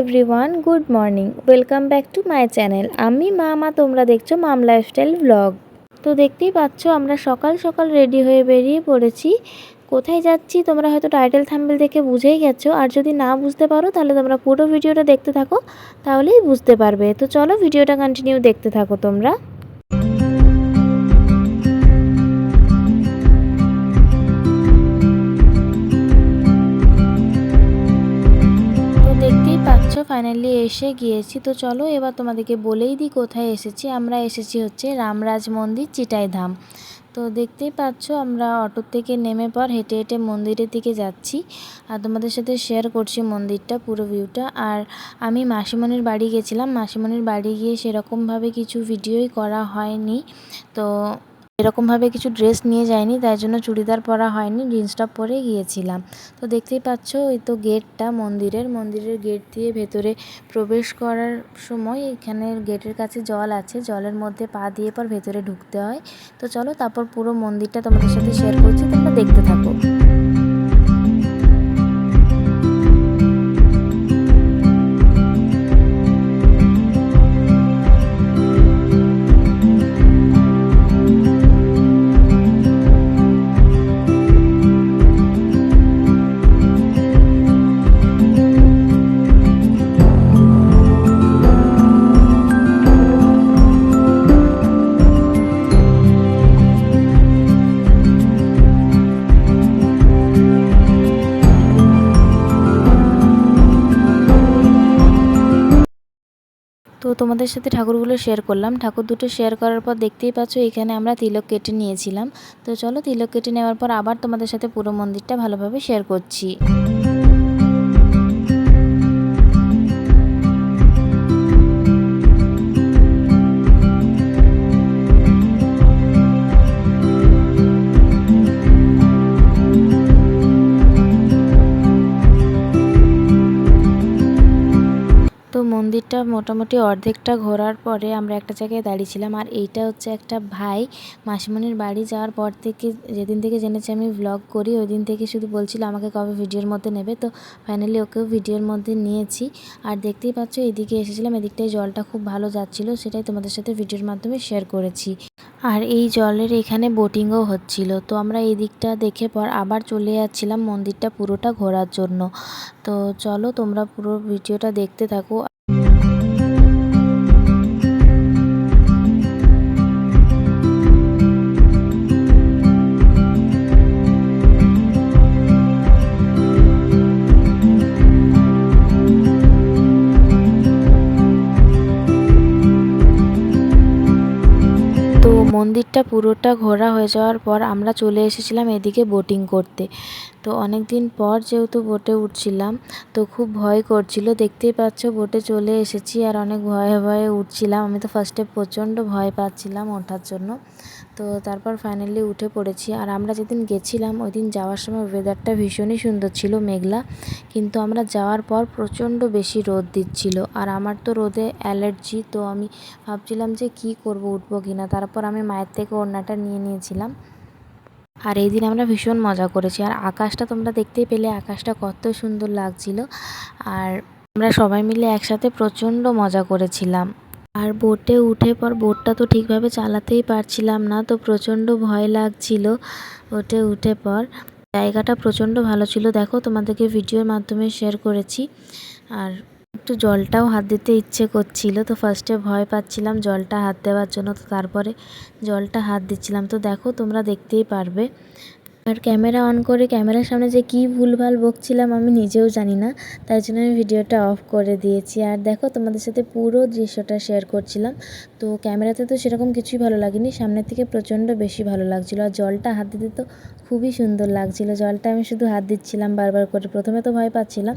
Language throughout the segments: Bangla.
Everyone, good morning. Welcome back to my channel. আমি মা তোমরা দেখছো মাম লাইফস্টাইল ব্লগ। তো দেখতেই পাচ্ছ আমরা সকাল সকাল রেডি হয়ে বেরিয়ে পড়েছি। কোথায় যাচ্ছি তোমরা হয়তো টাইটেল থাম্বনেল দেখে বুঝেই গেছো, আর যদি না বুঝতে পারো তাহলে তোমরা পুরো ভিডিওটা দেখতে থাকো, তাহলেই বুঝতে পারবে। তো চলো ভিডিওটা কন্টিনিউ দেখতে থাকো তোমরা। ফাইনালি এসে গিয়েছি। তো চলো এবার তোমাদেরকে বলেই দিই কোথায় এসেছি। আমরা এসেছি হচ্ছে রামরাজ মন্দির, চিটাইধাম। তো দেখতেই পাচ্ছ আমরা অটো থেকে নেমে পর হেঁটে হেঁটে মন্দিরের দিকে যাচ্ছি, আর তোমাদের সাথে শেয়ার করছি মন্দিরটা পুরো ভিউটা। আর আমি মাসিমণির বাড়ি গেছিলাম, মাসিমণির বাড়ি গিয়ে সেরকমভাবে কিছু ভিডিওই করা হয়নি। তো এরকমভাবে কিছু ড্রেস নিয়ে যায়নি, তাই জন্য চুড়িদার পরা হয়নি, জিন্স টপ পরে গিয়েছিলাম। তো দেখতেই পাচ্ছ ওই তো গেটটা মন্দিরের গেট দিয়ে ভেতরে প্রবেশ করার সময় এখানে গেটের কাছে জল আছে, জলের মধ্যে পা দিয়ে পর ভেতরে ঢুকতে হয়। তো চলো তারপর পুরো মন্দিরটা তোমাদের সাথে শেয়ার করছি, তোমরা দেখতে থাকো। তো তোমাদের সাথে ঠাকুরগুলো শেয়ার করলাম। ঠাকুর দুটো শেয়ার করার পর দেখতেই পাচ্ছ এখানে আমরা তিলক কেটে নিয়েছিলাম। তো চলো তিলক কেটে নেওয়ার পর আবার তোমাদের সাথে পুরো মন্দিরটা ভালোভাবে শেয়ার করছি। তো মন্দিরটা মোটামুটি অর্ধেকটা ঘোরার পরে আমরা একটা জায়গায় দাঁড়িয়েছিলাম, আর এইটা হচ্ছে একটা ভাই মাসিমণির বাড়ি যাওয়ার পর থেকে, যেদিন থেকে জেনেছি আমি ভ্লগ করি ওই দিন থেকে শুধু বলছিল আমাকে কবে ভিডিওর মধ্যে নেবে। তো ফাইনালি ওকেও ভিডিওর মধ্যে নিয়েছি। আর দেখতেই পাচ্ছ এদিকে এসেছিলাম, এদিকটায় জলটা খুব ভালো যাচ্ছিলো, সেটাই তোমাদের সাথে ভিডিওর মাধ্যমে শেয়ার করেছি। আর এই জলের এখানে বোটিংও হচ্ছিল। তো আমরা এই দিকটা দেখে পর আবার চলে যাচ্ছিলাম মন্দিরটা পুরোটা ঘোরার জন্য। তো চলো তোমরা পুরো ভিডিওটা দেখতে থাকো। মন্দিরটা পুরোটা ঘোরা হয়ে যাওয়ার পর আমরা চলে এসেছিলাম এদিকে বোটিং করতে। তো অনেক দিন পর যেহেতু বোটে উঠছিলাম, তো খুব ভয় করছিল। দেখতেই পাচ্ছ বোটে চলে এসেছি আর অনেক ভয়ে ভয়ে উঠছিলাম। আমি তো ফার্স্টে প্রচণ্ড ভয় পাচ্ছিলাম ওঠার জন্য। তো তারপর ফাইনালি উঠে পড়েছি। আর আমরা যেদিন গেছিলাম ওই দিন যাওয়ার সময় ওয়েদারটা ভীষণই সুন্দর ছিল, মেঘলা, কিন্তু আমরা যাওয়ার পর প্রচণ্ড বেশি রোদ দিচ্ছিল। আর আমার তো রোদে অ্যালার্জি, তো আমি ভাবছিলাম যে কি করব, উঠবো কিনা। তারপর আমি মায়ের থেকে ওড়নাটা নিয়ে নিয়েছিলাম। আর এই দিন আমরা ভীষণ মজা করেছি। আর আকাশটা তোমরা দেখতেই পেলে, আকাশটা কত সুন্দর লাগছিল। আর আমরা সবাই মিলে একসাথে প্রচণ্ড মজা করেছিলাম। আর বোটে উঠে পর বোটটা তো ঠিকভাবে চালাতেই পারছিলাম না, তো প্রচণ্ড ভয় লাগছিল বোটে উঠে পর। জায়গাটা প্রচণ্ড ভালো ছিল, দেখো তোমাদেরকে ভিডিওর মাধ্যমে শেয়ার করেছি। আর একটু জলটাও হাত দিতে ইচ্ছে করছিল, তো ফার্স্টে ভয় পাচ্ছিলাম জলটা হাত দেওয়ার জন্য, তো তারপরে জলটা হাত দিচ্ছিলাম। তো দেখো তোমরা দেখতেই পারবে। আর ক্যামেরা অন করে ক্যামেরার সামনে যে কী ভুলভাল বকছিলাম আমি নিজেও জানি না, তাই জন্য আমি ভিডিওটা অফ করে দিয়েছি। আর দেখো তোমাদের সাথে পুরো দৃশ্যটা শেয়ার করছিলাম। তো ক্যামেরাতে তো সেরকম কিছুই ভালো লাগেনি, সামনের থেকে প্রচণ্ড বেশি ভালো লাগছিলো। আর জলটা হাত দিতে তো খুবই সুন্দর লাগছিলো। জলটা আমি শুধু হাত দিচ্ছিলাম বারবার করে। প্রথমে তো ভয় পাচ্ছিলাম,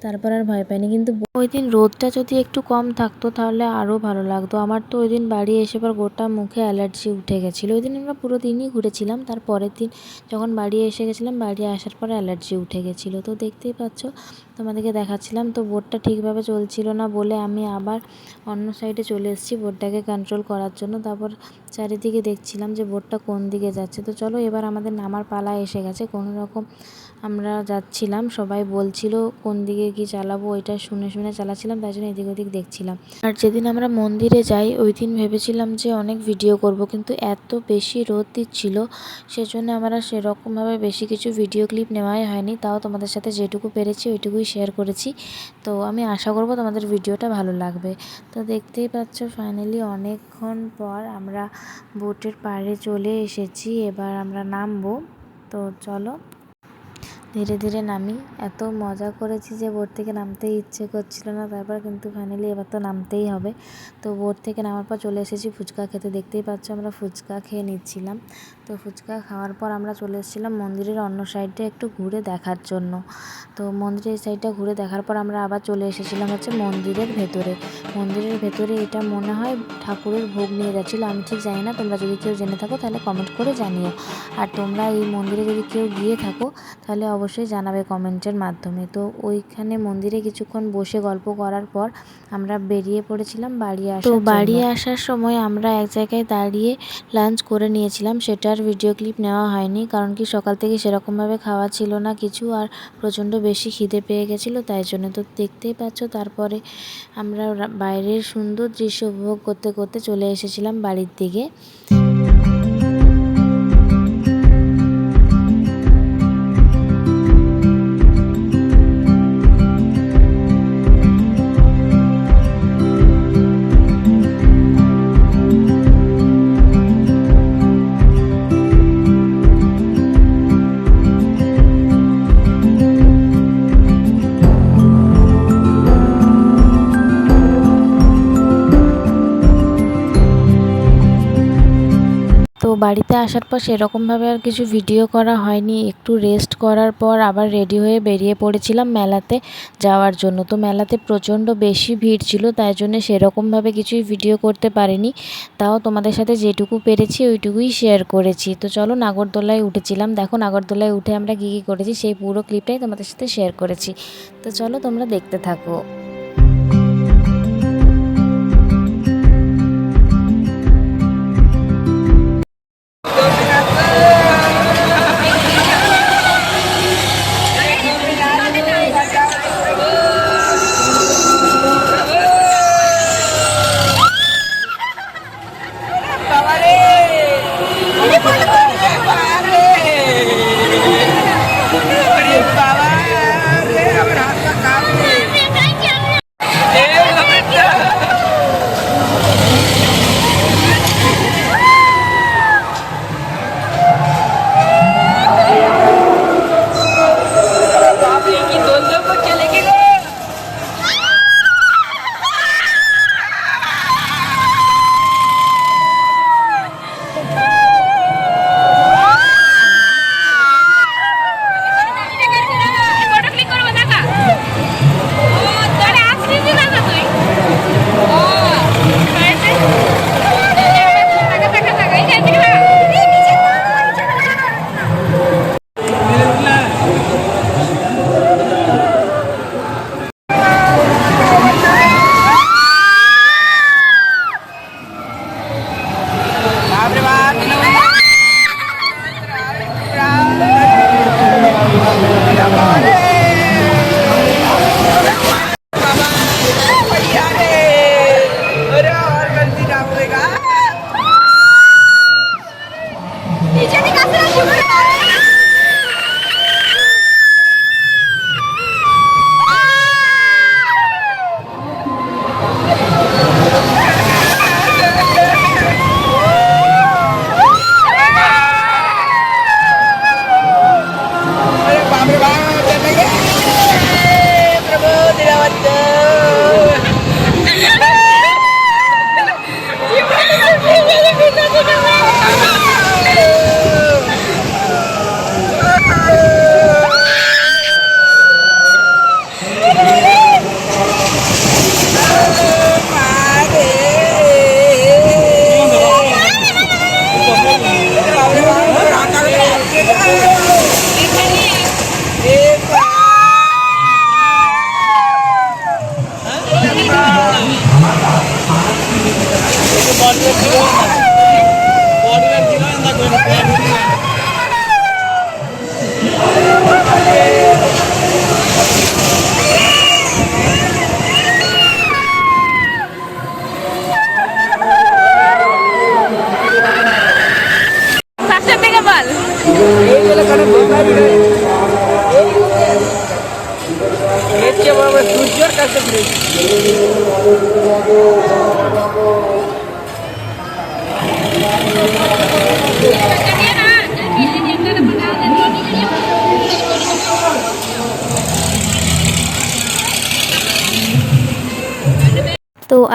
তারপর আর ভয় পাইনি। কিন্তু ওই দিন রোদটা যদি একটু কম থাকতো তাহলে আরও ভালো লাগতো। আমার তো ওই দিন বাড়ি এসে পর গোটা মুখে অ্যালার্জি উঠে গেছিলো। ওই দিন আমরা পুরো দিনই ঘুরেছিলাম, তার পরের দিন যখন বাড়ি এসে গেছিলাম, বাড়ি আসার পর অ্যালার্জি উঠে গেছিলো। তো দেখতেই পাচ্ছ তোমাদেরকে দেখাচ্ছিলাম। তো বোটটা ঠিকভাবে চলছিল না বলে আমি আবার অন্য সাইডে চলে এসেছি বোটটাকে কন্ট্রোল করার জন্য। তারপর চারিদিকে দেখছিলাম যে বোটটা কোন দিকে যাচ্ছে। তো চলো এবার আমাদের নামার পালা এসে গেছে। কোনো রকম আমরা যাচ্ছিলাম, সবাই বলছিল কোন দিকে কি চালাবো, ওইটা শুনে শুনে চালাচ্ছিলাম, তাই জন্য এদিক ওদিক দেখছিলাম। আর যেদিন আমরা মন্দিরে যাই ওই দিন ভেবেছিলাম যে অনেক ভিডিও করব, কিন্তু এত বেশি রোদ দিচ্ছিল সেজন্য আমরা সেরকমভাবে বেশি কিছু ভিডিও ক্লিপ নেওয়াই হয়নি। তাও তোমাদের সাথে যেটুকু পেরেছি ওইটুকুই শেয়ার করেছি। তো আমি আশা করব তোমাদের ভিডিওটা ভালো লাগবে। তো দেখতেই পাচ্ছ ফাইনালি অনেকক্ষণ পর আমরা বোটের পাড়ে চলে এসেছি। এবার আমরা নামবো। তো চলো ধীরে ধীরে নামি। এত মজা করেছি যে বোট থেকে নামতেই ইচ্ছে করছিল না, তারপর কিন্তু ফাইনালি এবার তো নামতেই হবে। তো বোট থেকে নামার পর চলে এসেছি ফুচকা খেতে। দেখতেই পাচ্ছ আমরা ফুচকা খেয়ে নিচ্ছিলাম। তো ফুচকা খাওয়ার পর আমরা চলে এসেছিলাম মন্দিরের অন্য সাইডটা একটু ঘুরে দেখার জন্য। তো মন্দিরের সাইডটা ঘুরে দেখার পর আমরা আবার চলে এসেছিলাম হচ্ছে মন্দিরের ভেতরে। মন্দিরের ভেতরে এটা মনে হয় ঠাকুরের ভোগ নিয়ে যাচ্ছিলো, আমি ঠিক জানি না। তোমরা যদি কেউ জেনে থাকো তাহলে কমেন্ট করে জানিও। আর তোমরা এই মন্দিরে যদি কেউ গিয়ে থাকো তাহলে অবশ্যই জানাবে কমেন্টের মাধ্যমে। তো ওইখানে মন্দিরে কিছুক্ষণ বসে গল্প করার পর আমরা বেরিয়ে পড়েছিলাম বাড়ি আসার জন্য। তো বাড়ি আসার সময় আমরা এক জায়গায় দাঁড়িয়ে লাঞ্চ করে নিয়েছিলাম, সেটার ভিডিও ক্লিপ নেওয়া হয়নি, কারণ কি সকাল থেকে সেরকমভাবে খাওয়া ছিল না কিছু, আর প্রচণ্ড বেশি খিদে পেয়ে গেছিলো তাই জন্য। তো দেখতেই পাচ্ছ তারপরে আমরা বাইরের সুন্দর দৃশ্য উপভোগ করতে করতে চলে এসেছিলাম বাড়ির দিকে। তো বাড়িতে আসার পর সেরকমভাবে আর কিছু ভিডিও করা হয়নি। একটু রেস্ট করার পর আবার রেডি হয়ে বেরিয়ে পড়েছিলাম মেলাতে যাওয়ার জন্য। তো মেলাতে প্রচণ্ড বেশি ভিড় ছিল, তাই জন্য সেরকমভাবে কিছুই ভিডিও করতে পারিনি। তাও তোমাদের সাথে যেটুকু পেরেছি ওইটুকুই শেয়ার করেছি। তো চলো নাগরদোলায় উঠেছিলাম, দেখো নাগরদোলায় উঠে আমরা কী কী করেছি সেই পুরো ক্লিপটাই তোমাদের সাথে শেয়ার করেছি। তো চলো তোমরা দেখতে থাকো। বডিগার্ড ছিল তো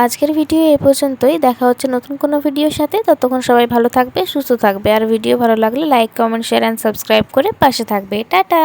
আজকের ভিডিও এই পর্যন্তই। দেখা হচ্ছে নতুন কোনো ভিডিওর সাথে। ততক্ষণ সবাই ভালো থাকবে, সুস্থ থাকবে। আর ভিডিও ভালো লাগলে like, comment, share and subscribe করে পাশে থাকবে। টাটা।